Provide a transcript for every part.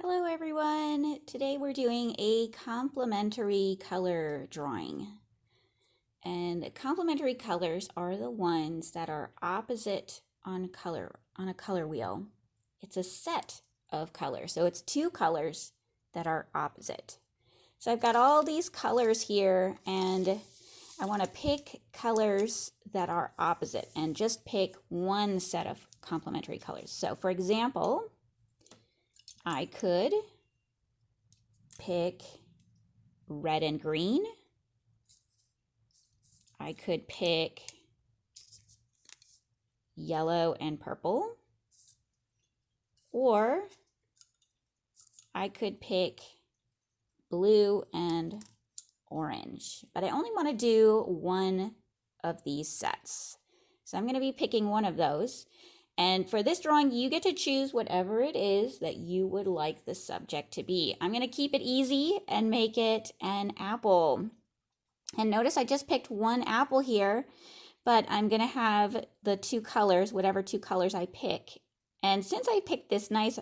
Hello everyone! Today we're doing a complementary color drawing. And complementary colors are the ones that are opposite on a color wheel. It's a set of colors, so it's two colors that are opposite. So I've got all these colors here and I want to pick colors that are opposite and just pick one set of complementary colors. So for example, I could pick red and green. I could pick yellow and purple. Or I could pick blue and orange. But I only want to do one of these sets. So I'm going to be picking one of those. And for this drawing, you get to choose whatever it is that you would like the subject to be. I'm going to keep it easy and make it an apple. And notice I just picked one apple here, but I'm going to have the two colors, whatever two colors I pick. And since I picked this nice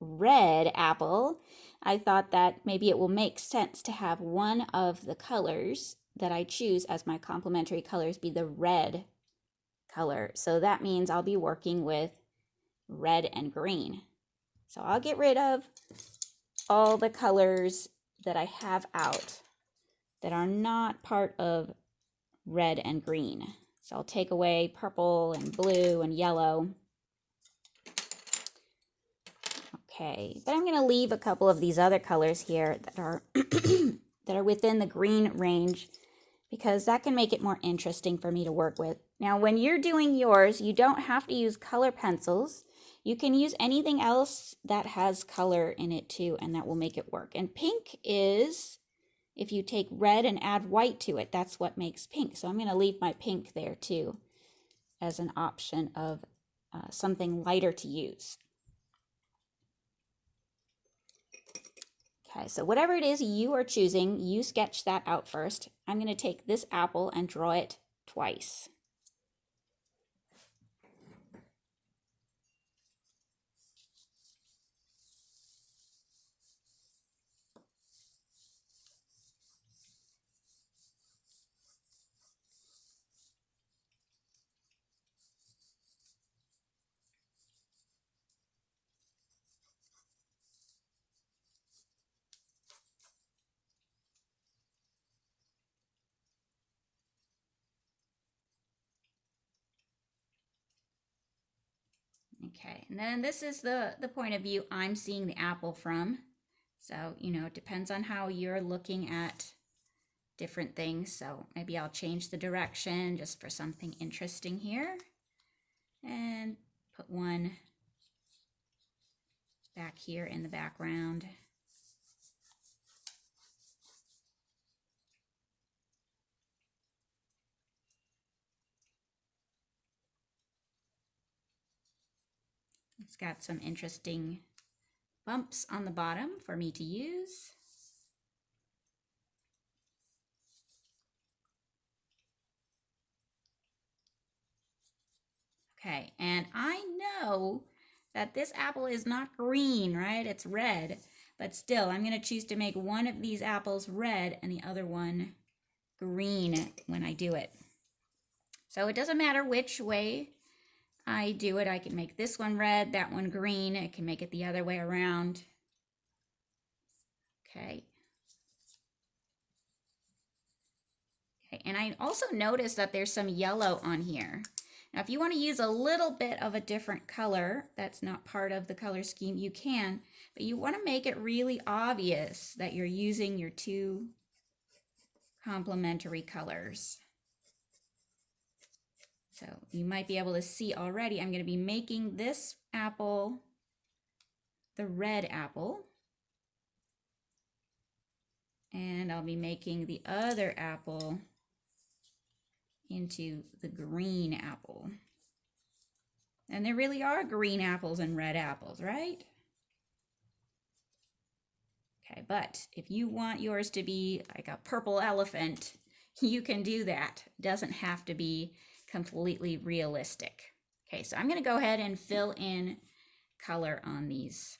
red apple, I thought that maybe it will make sense to have one of the colors that I choose as my complementary colors be the red color. So that means I'll be working with red and green. So I'll get rid of all the colors that I have out that are not part of red and green. So I'll take away purple and blue and yellow. Okay, but I'm going to leave a couple of these other colors here that are that are within the green range because that can make it more interesting for me to work with. Now, when you're doing yours, you don't have to use color pencils. You can use anything else that has color in it too, and that will make it work. And pink is, if you take red and add white to it, that's what makes pink. So I'm going to leave my pink there too as an option of something lighter to use. Okay, so whatever it is you are choosing, you sketch that out first. I'm going to take this apple and draw it twice. Okay, and then this is the point of view I'm seeing the apple from. So, it depends on how you're looking at different things. So maybe I'll change the direction just for something interesting here. And put one back here in the background. It's got some interesting bumps on the bottom for me to use. Okay, and I know that this apple is not green, right? It's red, but still I'm going to choose to make one of these apples red and the other one green when I do it. So it doesn't matter which way I do it. I can make this one red, that one green. I can make it the other way around. Okay. Okay, and I also noticed that there's some yellow on here. Now, if you want to use a little bit of a different color that's not part of the color scheme, you can, but you want to make it really obvious that you're using your two complementary colors. So you might be able to see already, I'm going to be making this apple the red apple. And I'll be making the other apple into the green apple. And there really are green apples and red apples, right? Okay, but if you want yours to be like a purple elephant, you can do that. It doesn't have to be completely realistic. Okay, so I'm going to go ahead and fill in color on these.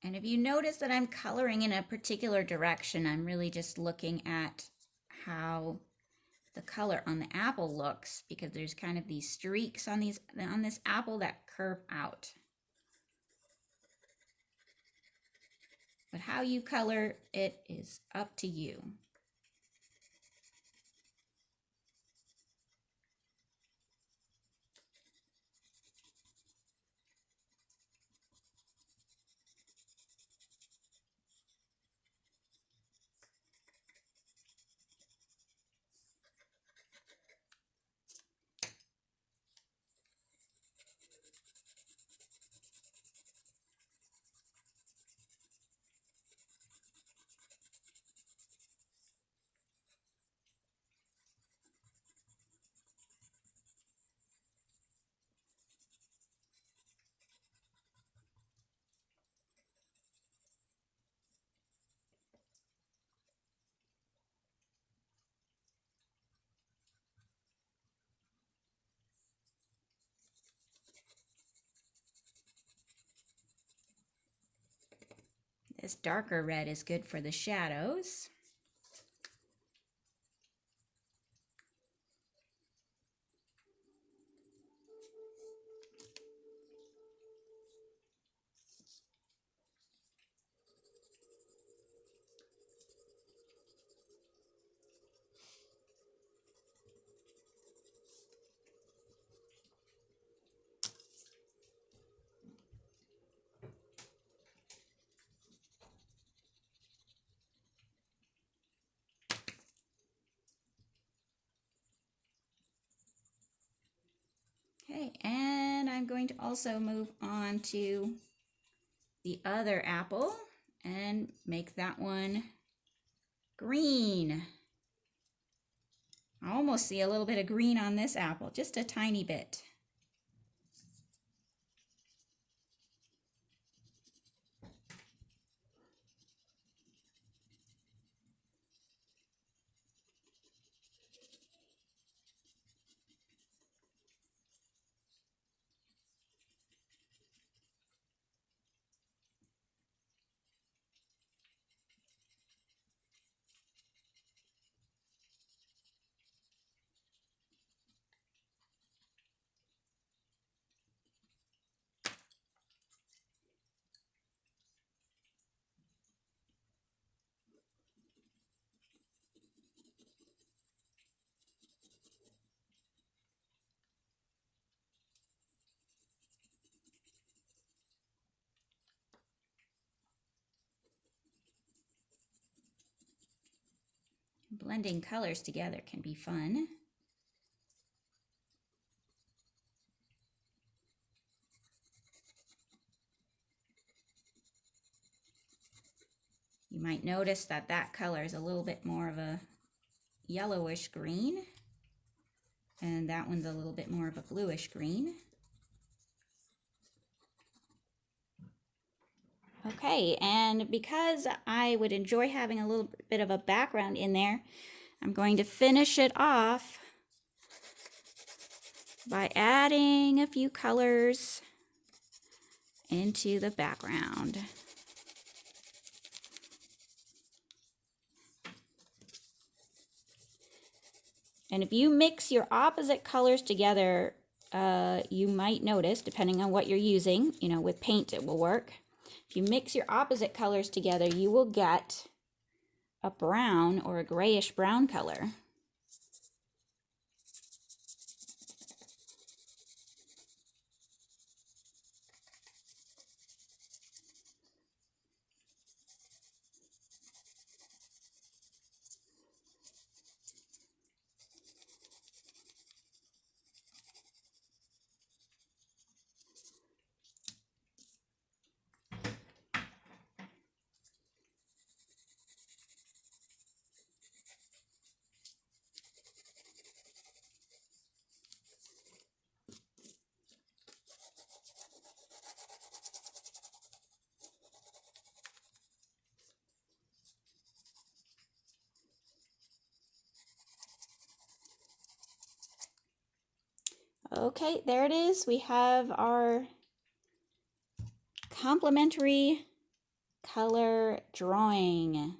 And if you notice that I'm coloring in a particular direction, I'm really just looking at how the color on the apple looks, because there's kind of these streaks on this apple that curve out. But how you color it is up to you. This darker red is good for the shadows. Okay, and I'm going to also move on to the other apple and make that one green. I almost see a little bit of green on this apple, just a tiny bit. Blending colors together can be fun. You might notice that that color is a little bit more of a yellowish green, and that one's a little bit more of a bluish green. Okay, and because I would enjoy having a little bit of a background in there, I'm going to finish it off by adding a few colors into the background. And if you mix your opposite colors together, you might notice, depending on what you're using, with paint it will work. If you mix your opposite colors together, you will get a brown or a grayish brown color. Okay, there it is. We have our complementary color drawing.